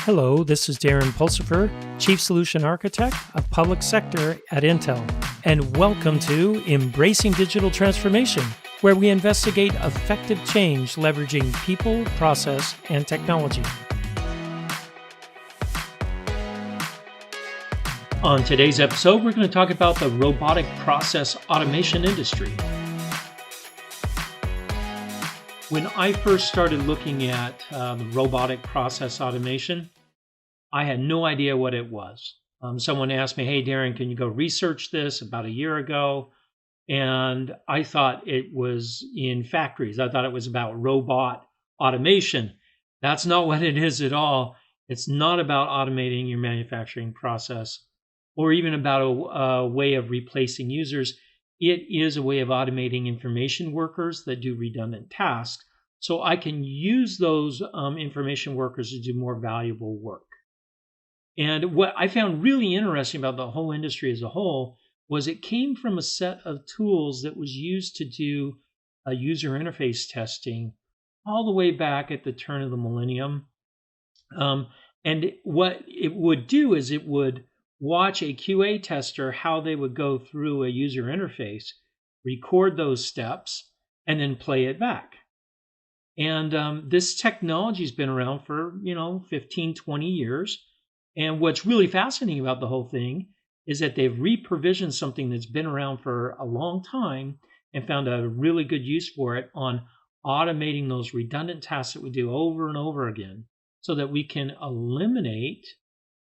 Hello, this is Darren Pulsipher, Chief Solution Architect of Public Sector at Intel, and welcome to Embracing Digital Transformation, where we investigate effective change leveraging people, process, and technology. On today's episode, we're going to talk about the robotic process automation industry. When I first started looking at the robotic process automation, I had no idea what it was. Someone asked me, hey, Darren, can you go research this about a year ago? And I thought it was in factories. I thought it was about robot automation. That's not what it is at all. It's not about automating your manufacturing process or even about a way of replacing users. It is a way of automating information workers that do redundant tasks. So I can use those information workers to do more valuable work. And what I found really interesting about the whole industry as a whole was it came from a set of tools that was used to do user interface testing all the way back at the turn of the millennium. And what it would do is it would watch a QA tester, how they would go through a user interface, record those steps, and then play it back. And this technology has been around for, 15, 20 years. And what's really fascinating about the whole thing is that they've reprovisioned something that's been around for a long time and found a really good use for it on automating those redundant tasks that we do over and over again so that we can eliminate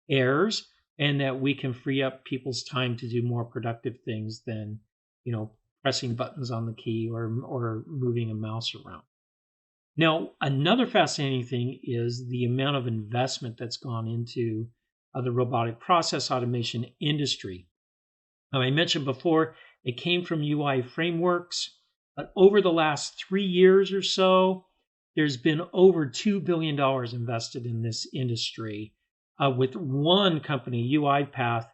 errors and that we can free up people's time to do more productive things than, pressing buttons on the key or moving a mouse around. Now, another fascinating thing is the amount of investment that's gone into the robotic process automation industry. Now, I mentioned before, it came from UI frameworks, but over the last 3 years or so, there's been over $2 billion invested in this industry, with one company, UiPath,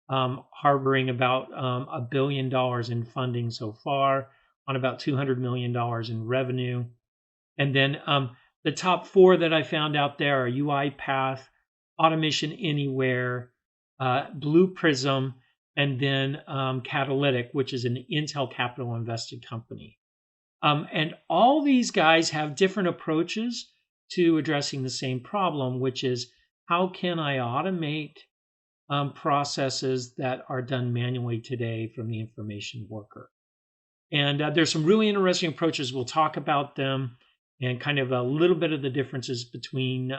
harboring about $1 billion in funding so far on about $200 million in revenue. And then the top four that I found out there are UiPath, Automation Anywhere, Blue Prism, and then Catalytic, which is an Intel Capital invested company. And all these guys have different approaches to addressing the same problem, which is how can I automate processes that are done manually today from the information worker? And there's some really interesting approaches. We'll talk about them and kind of a little bit of the differences between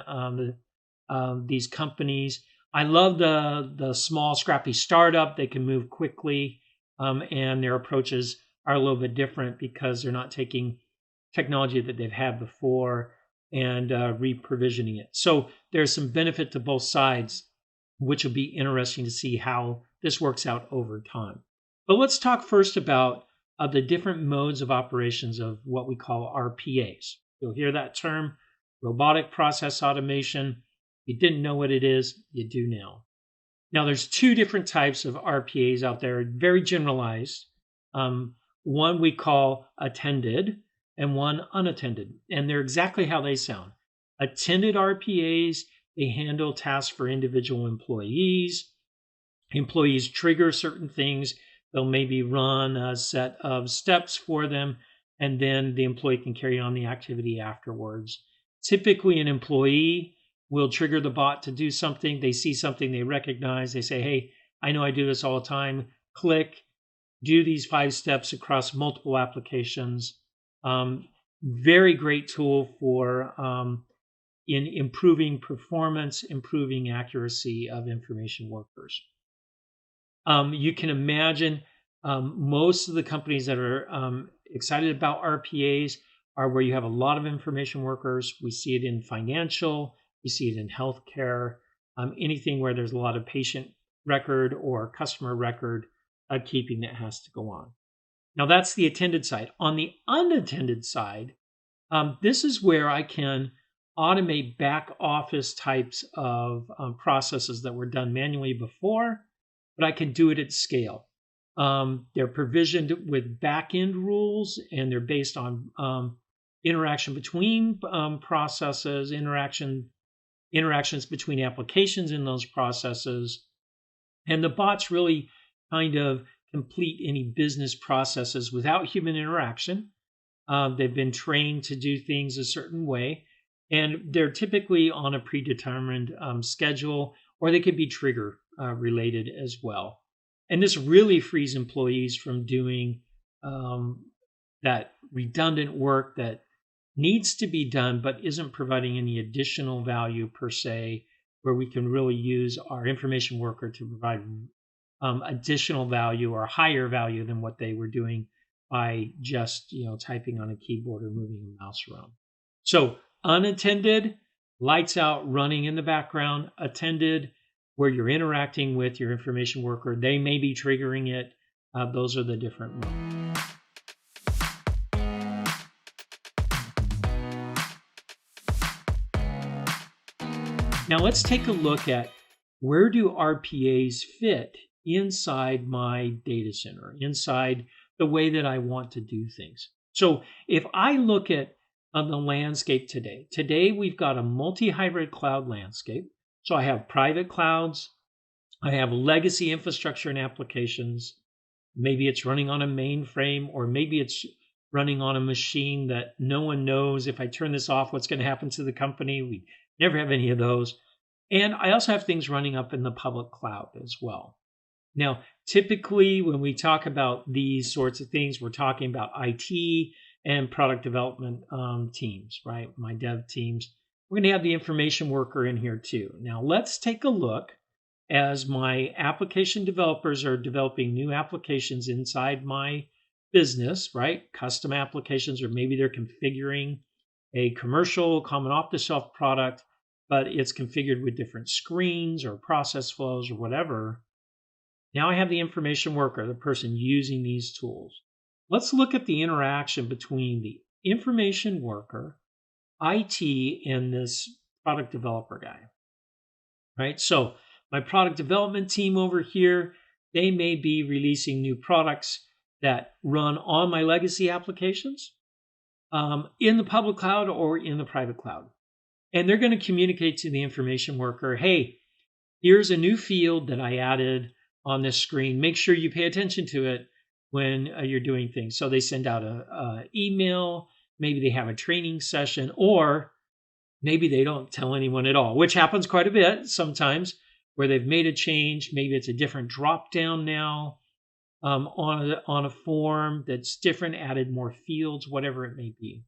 these companies. I love the small, scrappy startup. They can move quickly, and their approaches are a little bit different because they're not taking technology that they've had before and reprovisioning it. So there's some benefit to both sides, which will be interesting to see how this works out over time. But let's talk first about the different modes of operations of what we call RPAs. You'll hear that term, robotic process automation. If you didn't know what it is, you do now. Now, there's two different types of RPAs out there, very generalized. One we call attended and one unattended, and they're exactly how they sound. Attended RPAs, they handle tasks for individual employees. Employees trigger certain things. They'll maybe run a set of steps for them, and then the employee can carry on the activity afterwards. Typically, an employee will trigger the bot to do something. They see something they recognize. They say, hey, I know I do this all the time. Click, do these 5 steps across multiple applications. Very great tool for in improving performance, improving accuracy of information workers. You can imagine most of the companies that are excited about RPAs are where you have a lot of information workers. We see it in financial, we see it in healthcare, anything where there's a lot of patient record or customer record keeping that has to go on. Now that's the attended side. On the unattended side, this is where I can automate back office types of processes that were done manually before, but I can do it at scale. They're provisioned with back-end rules, and they're based on interaction between processes, interaction interactions between applications in those processes. And the bots really kind of complete any business processes without human interaction. They've been trained to do things a certain way, and they're typically on a predetermined schedule, or they could be trigger related as well. And this really frees employees from doing that redundant work that needs to be done but isn't providing any additional value per se, where we can really use our information worker to provide additional value or higher value than what they were doing by just typing on a keyboard or moving a mouse around. So unattended, lights out, running in the background. Attended, where you're interacting with your information worker, they may be triggering it. Those are the different modes. Now let's take a look at, where do RPAs fit inside my data center, inside the way that I want to do things. So if I look at the landscape today we've got a multi-hybrid cloud landscape. So I have private clouds, I have legacy infrastructure and applications. Maybe it's running on a mainframe, or maybe it's running on a machine that no one knows, if I turn this off, what's going to happen to the company. We never have any of those. And I also have things running up in the public cloud as well. Now, typically when we talk about these sorts of things, we're talking about IT and product development teams, right? My dev teams. We're going to have the information worker in here too. Now, let's take a look as my application developers are developing new applications inside my business, right? Custom applications, or maybe they're configuring a commercial, common off-the-shelf product, but it's configured with different screens or process flows or whatever. Now I have the information worker, the person using these tools. Let's look at the interaction between the information worker, IT, and this product developer guy, right? So my product development team over here, they may be releasing new products that run on my legacy applications in the public cloud or in the private cloud. And they're going to communicate to the information worker, hey, here's a new field that I added on this screen. Make sure you pay attention to it when you're doing things. So they send out a email, maybe they have a training session, or maybe they don't tell anyone at all, which happens quite a bit sometimes, where they've made a change. Maybe it's a different drop down now on a form that's different, added more fields, whatever it may be.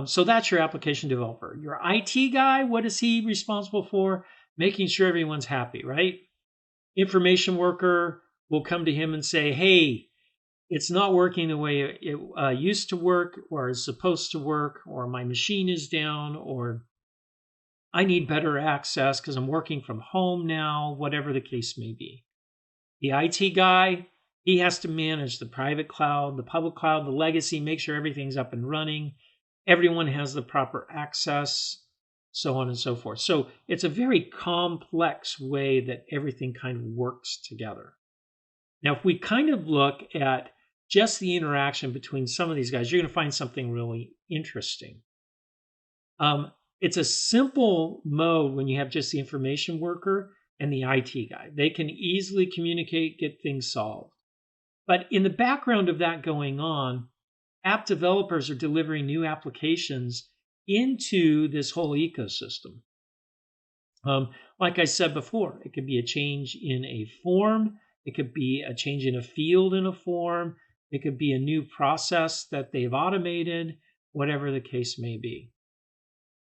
So that's your application developer. Your IT guy, what is he responsible for? Making sure everyone's happy, right? Information worker will come to him and say, hey, it's not working the way it used to work, or is supposed to work, or my machine is down, or I need better access because I'm working from home now, whatever the case may be. The IT guy, he has to manage the private cloud, the public cloud, the legacy, make sure everything's up and running. Everyone has the proper access, so on and so forth. So it's a very complex way that everything kind of works together. Now, if we kind of look at just the interaction between some of these guys, you're going to find something really interesting. It's a simple mode when you have just the information worker and the IT guy. They can easily communicate, get things solved. But in the background of that going on, app developers are delivering new applications into this whole ecosystem. Like I said before, it could be a change in a form. It could be a change in a field in a form. It could be a new process that they've automated, whatever the case may be.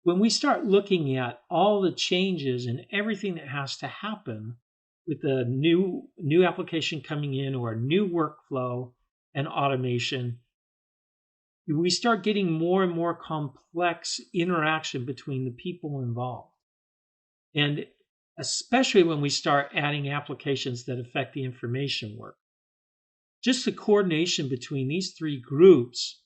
When we start looking at all the changes and everything that has to happen with a new application coming in, or a new workflow and automation, we start getting more and more complex interaction between the people involved. And especially when we start adding applications that affect the information work. Just the coordination between these three groups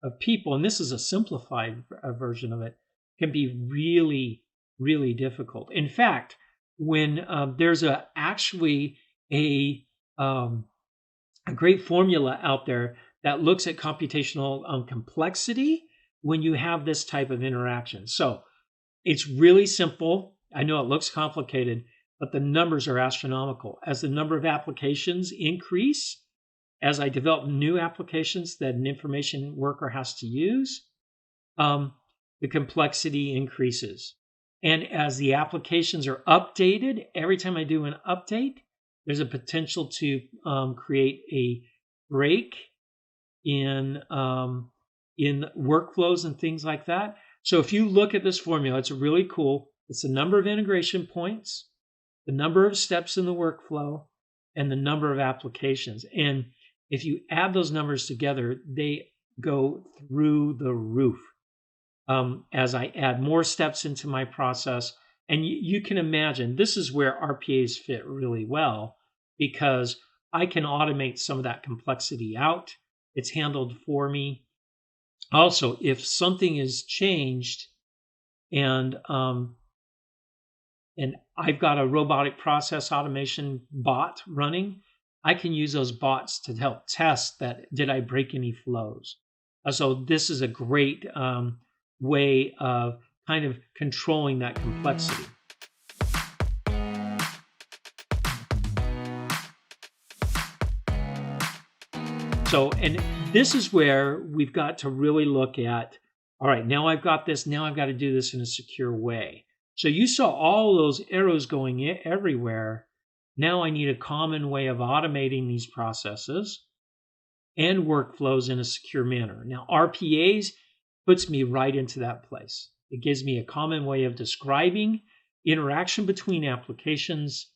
of people, and this is a simplified version of it, can be really, really difficult. In fact, when there's actually a great formula out there that looks at computational complexity when you have this type of interaction. So It's really simple. I know it looks complicated, but the numbers are astronomical. As the number of applications increase, as I develop new applications that an information worker has to use, um, the complexity increases. And as the applications are updated, every time I do an update, there's a potential to create a break in workflows and things like that. So if you look at this formula, it's really cool. It's the number of integration points, the number of steps in the workflow, and the number of applications. And if you add those numbers together, they go through the roof as I add more steps into my process. And you can imagine this is where RPAs fit really well because I can automate some of that complexity out. It's handled for me. Also, if something is changed and I've got a robotic process automation bot running, I can use those bots to help test that did I break any flows. So this is a great way of kind of controlling that complexity. So, and this is where we've got to really look at, all right, now I've got this, now I've got to do this in a secure way. So you saw all those arrows going everywhere. Now I need a common way of automating these processes and workflows in a secure manner. Now RPAs puts me right into that place. It gives me a common way of describing interaction between applications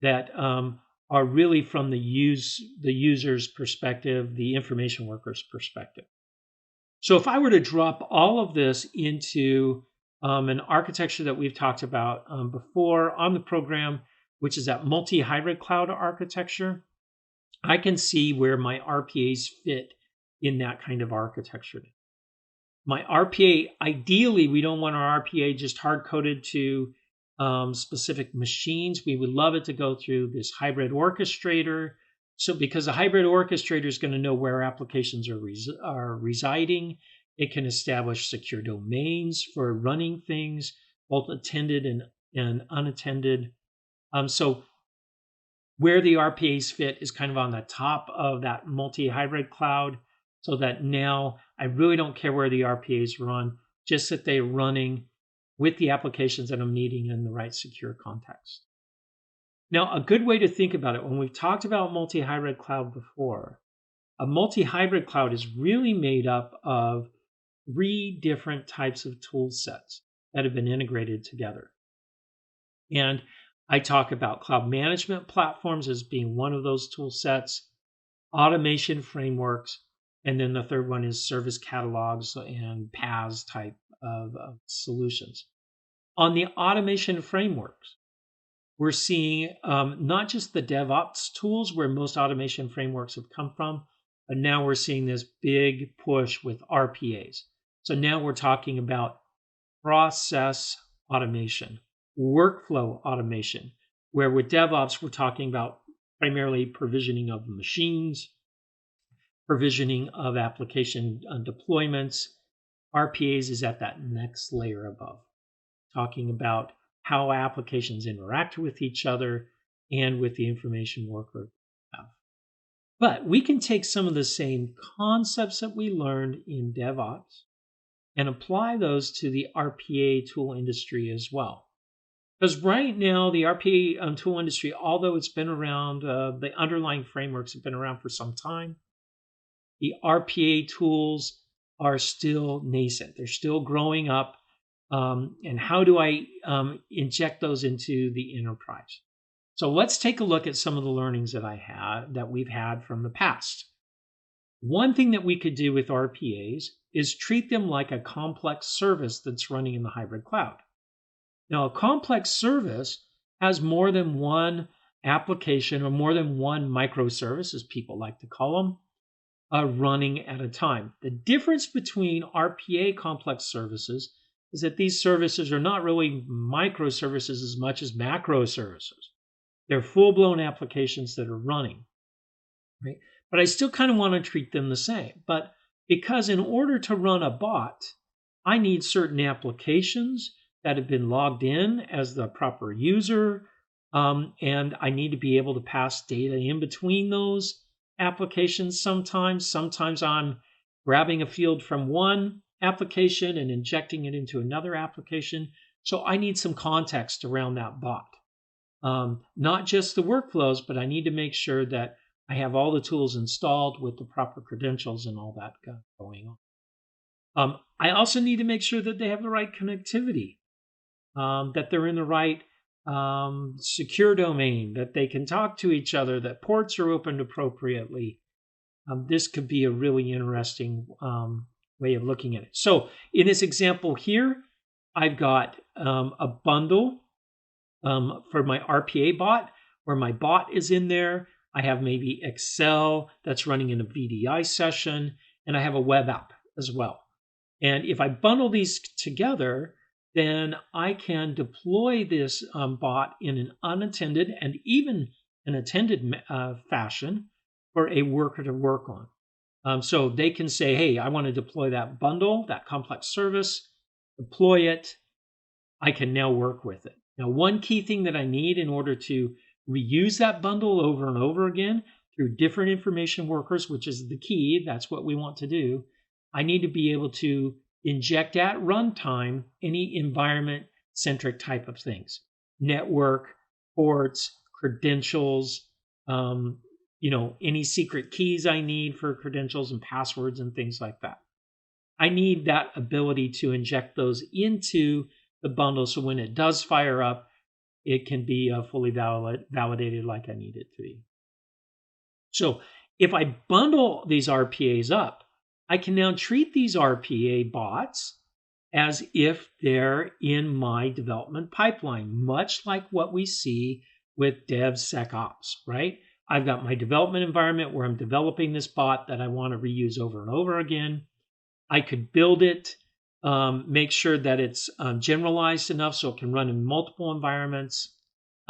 that are really from the user's perspective, the information worker's perspective. So if I were to drop all of this into an architecture that we've talked about before on the program, which is that multi-hybrid cloud architecture, I can see where my RPAs fit in that kind of architecture. My RPA, ideally, we don't want our RPA just hard-coded to specific machines. We would love it to go through this hybrid orchestrator. So because the hybrid orchestrator is going to know where applications are residing, it can establish secure domains for running things, both attended and unattended. So where the RPAs fit is kind of on the top of that multi-hybrid cloud, so that now I really don't care where the RPAs run, just that they're running with the applications that I'm needing in the right secure context. Now, a good way to think about it, when we've talked about multi-hybrid cloud before, a multi-hybrid cloud is really made up of 3 different types of tool sets that have been integrated together. And I talk about cloud management platforms as being one of those tool sets, automation frameworks, and then the third one is service catalogs and PaaS type of solutions. On the automation frameworks, we're seeing not just the DevOps tools where most automation frameworks have come from, but now we're seeing this big push with RPAs. So now we're talking about process automation, workflow automation, where with DevOps, we're talking about primarily provisioning of machines, provisioning of application deployments. RPAs is at that next layer above, talking about how applications interact with each other and with the information worker have. But we can take some of the same concepts that we learned in DevOps and apply those to the RPA tool industry as well. Because right now, the RPA tool industry, although it's been around, the underlying frameworks have been around for some time, the RPA tools are still nascent. They're still growing up. And how do I inject those into the enterprise? So let's take a look at some of the learnings that we've had from the past. One thing that we could do with RPAs is treat them like a complex service that's running in the hybrid cloud. Now, a complex service has more than one application or more than one microservice, as people like to call them, running at a time. The difference between RPA complex services is that these services are not really microservices as much as macro services. They're full-blown applications that are running, right? But I still kind of want to treat them the same. But because in order to run a bot, I need certain applications, that have been logged in as the proper user. And I need to be able to pass data in between those applications sometimes. Sometimes I'm grabbing a field from one application and injecting it into another application. So I need some context around that bot. Not just the workflows, but I need to make sure that I have all the tools installed with the proper credentials and all that going on. I also need to make sure that they have the right connectivity, that they're in the right secure domain, that they can talk to each other, that ports are opened appropriately. This could be a really interesting way of looking at it. So in this example here, I've got a bundle for my RPA bot, where my bot is in there. I have maybe Excel that's running in a VDI session, and I have a web app as well. And if I bundle these together, then I can deploy this bot in an unattended and even an attended fashion for a worker to work on. So they can say, hey, I want to deploy that bundle, that complex service, deploy it. I can now work with it. Now, one key thing that I need in order to reuse that bundle over and over again through different information workers, which is the key, that's what we want to do, I need to be able to inject at runtime any environment-centric type of things. Network, ports, credentials, any secret keys I need for credentials and passwords and things like that. I need that ability to inject those into the bundle so when it does fire up, it can be fully validated like I need it to be. So if I bundle these RPAs up, I can now treat these RPA bots as if they're in my development pipeline, much like what we see with DevSecOps, right? I've got my development environment where I'm developing this bot that I want to reuse over and over again. I could build it, make sure that it's generalized enough so it can run in multiple environments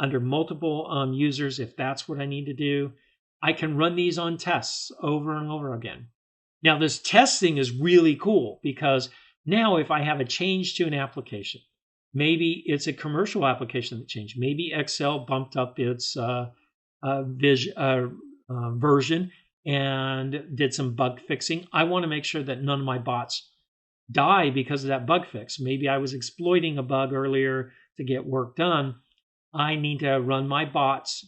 under multiple users if that's what I need to do. I can run these on tests over and over again. Now, this testing is really cool because now if I have a change to an application, maybe it's a commercial application that changed. Maybe Excel bumped up its version and did some bug fixing. I want to make sure that none of my bots die because of that bug fix. Maybe I was exploiting a bug earlier to get work done. I need to run my bots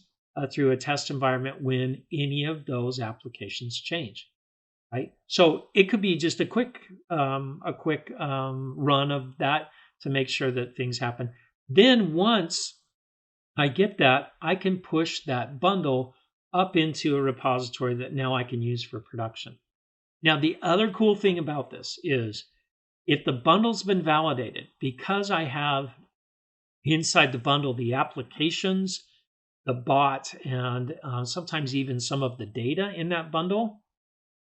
through a test environment when any of those applications change. Right? So it could be just a quick run of that to make sure that things happen. Then once I get that, I can push that bundle up into a repository that now I can use for production. Now, the other cool thing about this is if the bundle's been validated, because I have inside the bundle the applications, the bot, and sometimes even some of the data in that bundle,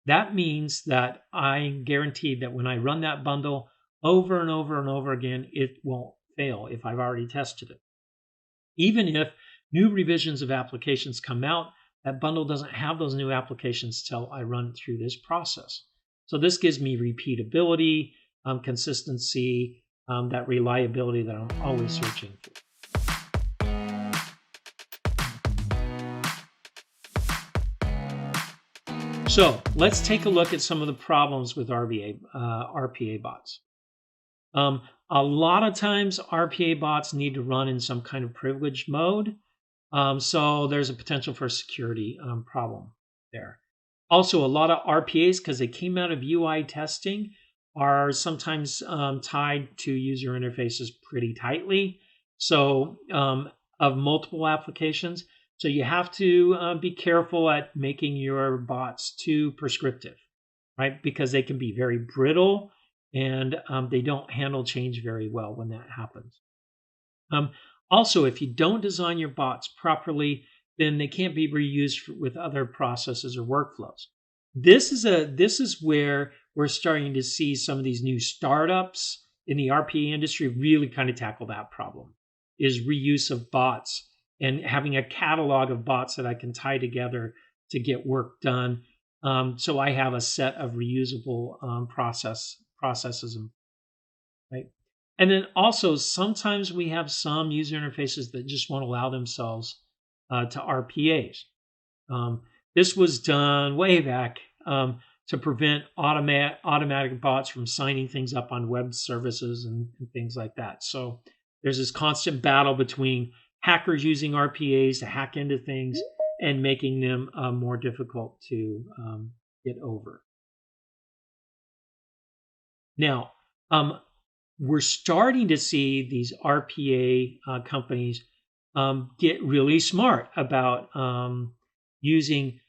that means that I'm guaranteed that when I run that bundle over and over and over again, it won't fail if I've already tested it. Even if new revisions of applications come out, that bundle doesn't have those new applications till I run through this process. So this gives me repeatability, consistency, that reliability that I'm always searching for. So let's take a look at some of the problems with RPA bots. A lot of times RPA bots need to run in some kind of privileged mode. So there's a potential for a security problem there. Also, a lot of RPAs, because they came out of UI testing, are sometimes tied to user interfaces pretty tightly. So of multiple applications. So you have to be careful at making your bots too prescriptive, right? Because they can be very brittle and they don't handle change very well when that happens. Also, if you don't design your bots properly, then they can't be reused with other processes or workflows. This is where we're starting to see some of these new startups in the RPA industry really kind of tackle that problem, is reuse of bots and having a catalog of bots that I can tie together to get work done. So I have a set of reusable processes, right? And then also, sometimes we have some user interfaces that just won't allow themselves to RPAs. This was done way back to prevent automatic bots from signing things up on web services and things like that. So there's this constant battle between hackers using RPAs to hack into things and making them more difficult to get over. Now, we're starting to see these RPA companies get really smart about using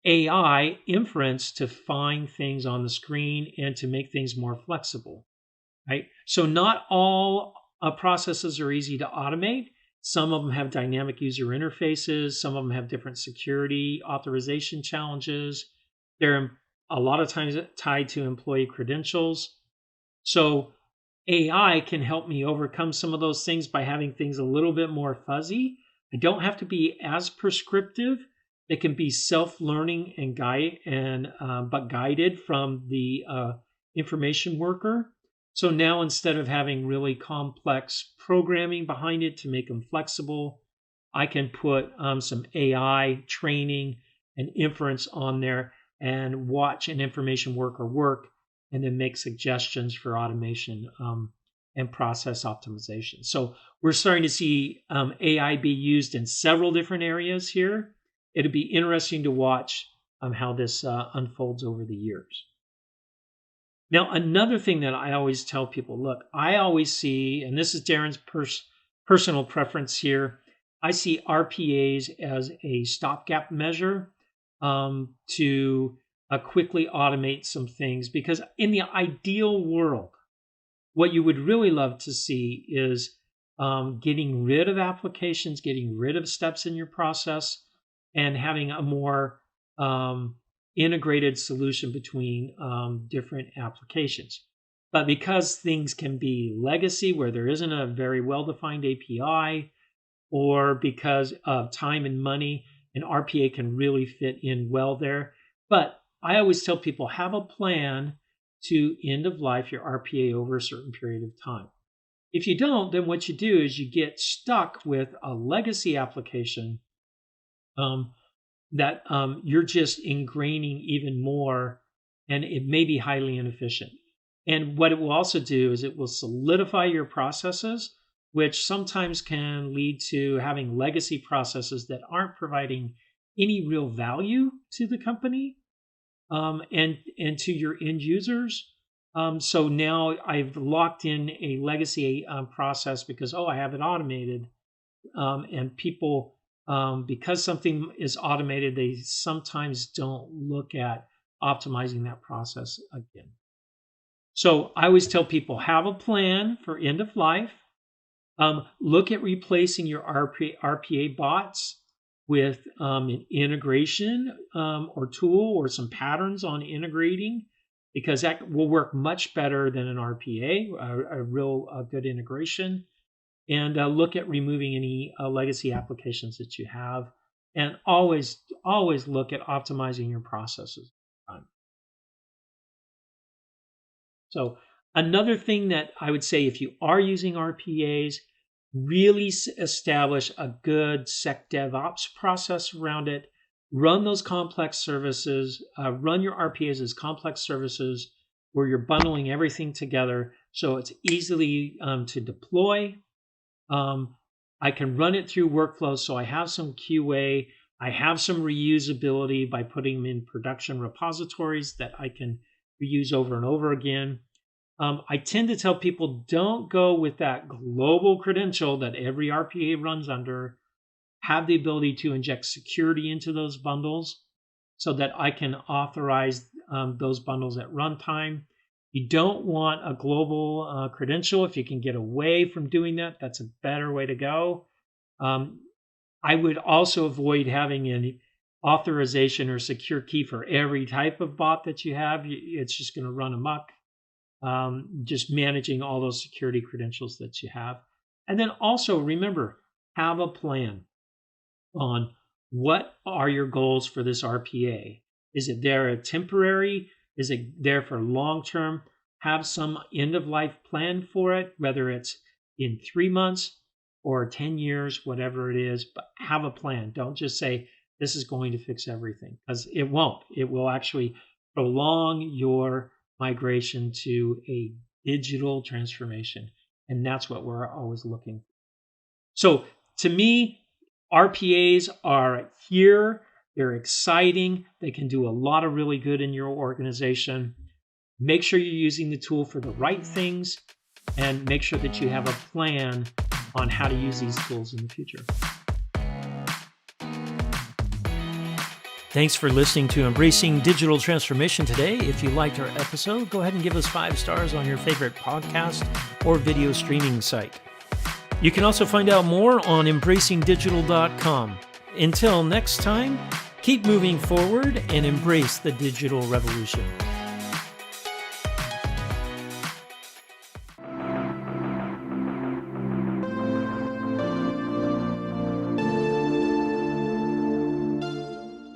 AI inference to find things on the screen and to make things more flexible, right? So not all processes are easy to automate. Some of them have dynamic user interfaces. Some of them have different security authorization challenges. They're a lot of times tied to employee credentials. So AI can help me overcome some of those things by having things a little bit more fuzzy. I don't have to be as prescriptive. It can be self-learning and but guided from the information worker. So now instead of having really complex programming behind it to make them flexible, I can put some AI training and inference on there and watch an information worker work and then make suggestions for automation and process optimization. So we're starting to see AI be used in several different areas here. It'll be interesting to watch how this unfolds over the years. Now, another thing that I always tell people, look, I always see, and this is Darren's personal preference here, I see RPAs as a stopgap measure to quickly automate some things, because in the ideal world, what you would really love to see is getting rid of applications, getting rid of steps in your process, and having a more integrated solution between different applications. But because things can be legacy where there isn't a very well-defined API, or because of time and money, an RPA can really fit in well there. But I always tell people, have a plan to end of life your RPA over a certain period of time. If you don't, then what you do is you get stuck with a legacy application that you're just ingraining even more, and it may be highly inefficient. And what it will also do is it will solidify your processes, which sometimes can lead to having legacy processes that aren't providing any real value to the company and to your end users. So now I've locked in a legacy process because, I have it automated. And people, because something is automated, they sometimes don't look at optimizing that process again. So I always tell people, have a plan for end of life. Look at replacing your RPA bots with an integration or tool or some patterns on integrating, because that will work much better than an RPA, a real good integration. And look at removing any legacy applications that you have, and always look at optimizing your processes. So another thing that I would say, if you are using RPAs, really establish a good SecDevOps process around it. Run those complex services, run your RPAs as complex services where you're bundling everything together so it's easily to deploy. I can run it through workflows, so I have some QA. I have some reusability by putting them in production repositories that I can reuse over and over again. I tend to tell people, don't go with that global credential that every RPA runs under. Have the ability to inject security into those bundles so that I can authorize those bundles at runtime. You don't want a global credential. If you can get away from doing that, that's a better way to go. I would also avoid having an authorization or secure key for every type of bot that you have. It's just going to run amok. Just managing all those security credentials that you have. And then also remember, have a plan on what are your goals for this RPA. Is it there temporary? Is it there for long term? have some end of life plan for it, whether it's in 3 months or 10 years, whatever it is, but have a plan. Don't just say, this is going to fix everything, because it won't. It will actually prolong your migration to a digital transformation. And that's what we're always looking for. So to me, RPAs are here. They're exciting. They can do a lot of really good in your organization. Make sure you're using the tool for the right things, and make sure that you have a plan on how to use these tools in the future. Thanks for listening to Embracing Digital Transformation today. If you liked our episode, go ahead and give us 5 stars on your favorite podcast or video streaming site. You can also find out more on embracingdigital.com. Until next time, keep moving forward and embrace the digital revolution.